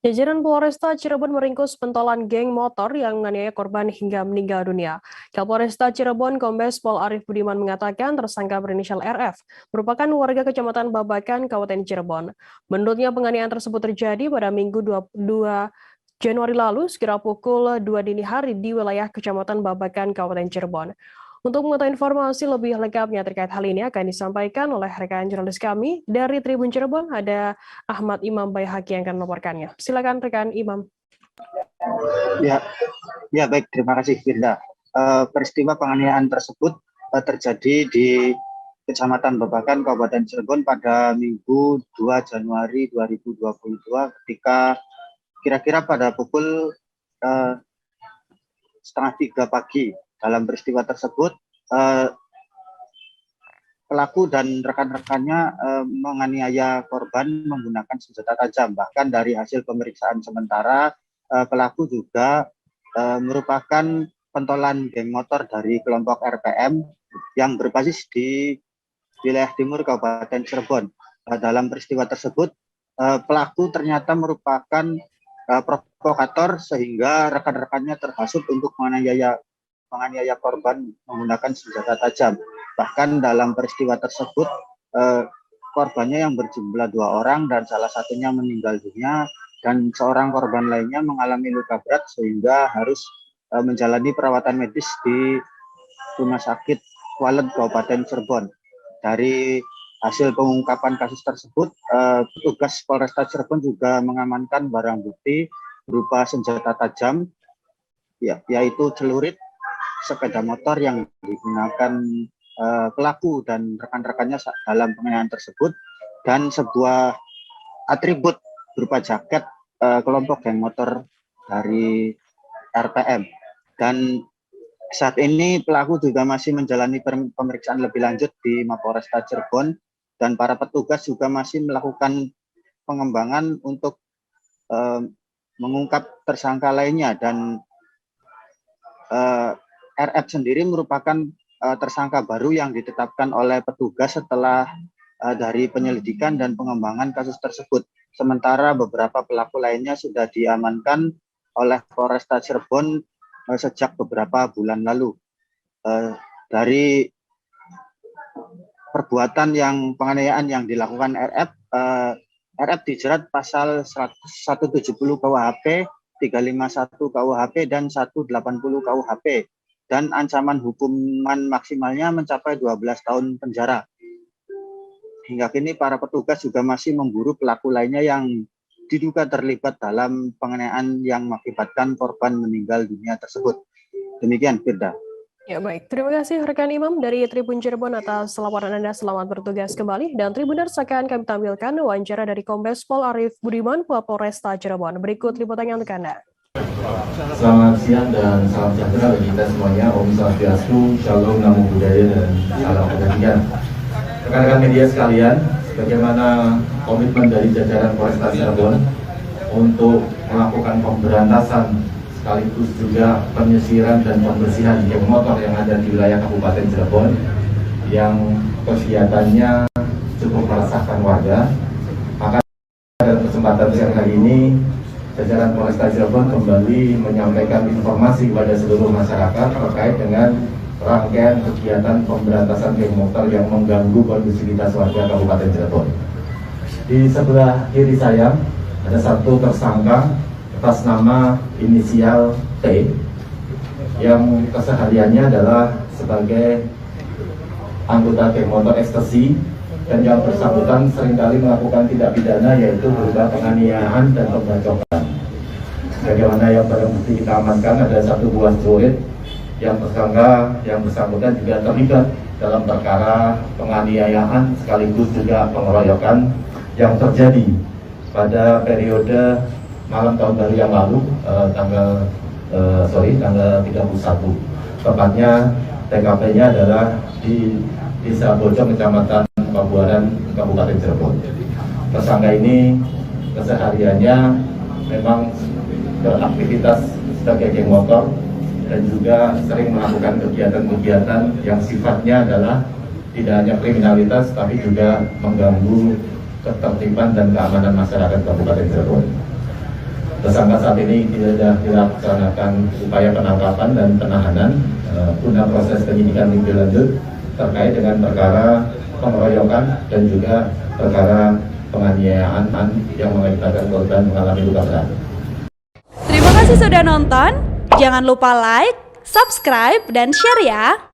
Jajaran Polresta Cirebon meringkus pentolan geng motor yang menganiaya korban hingga meninggal dunia. Kapolresta Cirebon Kombes Pol Arief Budiman mengatakan tersangka berinisial RF merupakan warga Kecamatan Babakan, Kabupaten Cirebon. Menurutnya penganiayaan tersebut terjadi pada Minggu 22 Januari lalu sekira pukul 2 dini hari di wilayah Kecamatan Babakan, Kabupaten Cirebon. Untuk mengetahui informasi lebih lengkapnya terkait hal ini akan disampaikan oleh rekan jurnalis kami dari Tribun Cirebon, ada Ahmad Imam Baihaqi yang akan melaporkannya. Silakan rekan Imam. Ya, baik, terima kasih Firda. Peristiwa penganiayaan tersebut terjadi di Kecamatan Babakan, Kabupaten Cirebon pada Minggu 2 Januari 2022 ketika kira-kira pada pukul 2:30 pagi. Dalam peristiwa tersebut, pelaku dan rekan-rekannya menganiaya korban menggunakan senjata tajam. Bahkan dari hasil pemeriksaan sementara, pelaku juga merupakan pentolan geng motor dari kelompok RPM yang berbasis di wilayah timur Kabupaten Cirebon. Dalam peristiwa tersebut, pelaku ternyata merupakan provokator sehingga rekan-rekannya terhasut untuk menganiaya korban menggunakan senjata tajam. Bahkan dalam peristiwa tersebut korbannya yang berjumlah 2 orang dan salah satunya meninggal dunia dan seorang korban lainnya mengalami luka berat sehingga harus menjalani perawatan medis di Rumah Sakit Walet Kabupaten Cirebon. Dari hasil pengungkapan kasus tersebut, petugas Polresta Cirebon juga mengamankan barang bukti berupa senjata tajam, yaitu celurit, sepeda motor yang digunakan pelaku dan rekan-rekannya dalam penganiayaan tersebut, dan sebuah atribut berupa jaket kelompok geng motor dari RPM. Dan saat ini pelaku juga masih menjalani pemeriksaan lebih lanjut di Mapolresta Cirebon dan para petugas juga masih melakukan pengembangan untuk mengungkap tersangka lainnya. Dan RF sendiri merupakan tersangka baru yang ditetapkan oleh petugas setelah dari penyelidikan dan pengembangan kasus tersebut. Sementara beberapa pelaku lainnya sudah diamankan oleh Polresta Cirebon sejak beberapa bulan lalu. Dari perbuatan penganiayaan yang dilakukan RF dijerat pasal 170 KUHP, 351 KUHP, dan 180 KUHP. Dan ancaman hukuman maksimalnya mencapai 12 tahun penjara. Hingga kini para petugas juga masih memburu pelaku lainnya yang diduga terlibat dalam penganiayaan yang mengakibatkan korban meninggal dunia tersebut. Demikian, Firda. Ya baik, terima kasih rekan Imam dari Tribun Cirebon atas laporan Anda. Selamat bertugas kembali. Dan Tribuners akan kami tampilkan wawancara dari Kombes Pol Arief Budiman, Polresta Cirebon. Berikut liputannya untuk Anda. Selamat siang dan salam sejahtera bagi kita semuanya. Om Swastiastu, Shalom, Namo Buddhaya, dan salam kebajikan. Rekan-rekan media sekalian, bagaimana komitmen dari jajaran Polresta Cirebon untuk melakukan pemberantasan sekaligus juga penyisiran dan pembersihan geng motor yang ada di wilayah Kabupaten Cirebon yang kegiatannya cukup meresahkan warga. Maka dalam kesempatan siang hari ini jajaran Polresta Cirebon kembali menyampaikan informasi kepada seluruh masyarakat terkait dengan rangkaian kegiatan pemberantasan geng motor yang mengganggu kondusivitas warga Kabupaten Cirebon. Di sebelah kiri saya ada satu tersangka atas nama inisial T yang kesehariannya adalah sebagai anggota geng motor ekstasi dan yang bersangkutan seringkali melakukan tindak pidana yaitu berupa penganiayaan dan pembacokan. Bagaimana yang barang bukti kita amankan ada satu buah celurit yang tersangka yang bersangkutan juga terlibat dalam perkara penganiayaan sekaligus juga pengeroyokan yang terjadi pada periode malam tahun baru yang lalu, tanggal 31. Tepatnya TKP-nya adalah di Desa Bojong, Kecamatan Pabuaran, Kabupaten Cirebon. Tersangka ini kesehariannya memang beraktivitas sebagai geng motor dan juga sering melakukan kegiatan-kegiatan yang sifatnya adalah tidak hanya kriminalitas tapi juga mengganggu ketertiban dan keamanan masyarakat Kabupaten Cirebon. Tersangka saat ini tidak dilaksanakan upaya penangkapan dan penahanan guna proses penyidikan lebih lanjut terkait dengan perkara pengeroyokan dan juga perkara penganiayaan yang mengakibatkan korban mengalami luka berat. Terima kasih sudah nonton. Jangan lupa like, subscribe, dan share ya.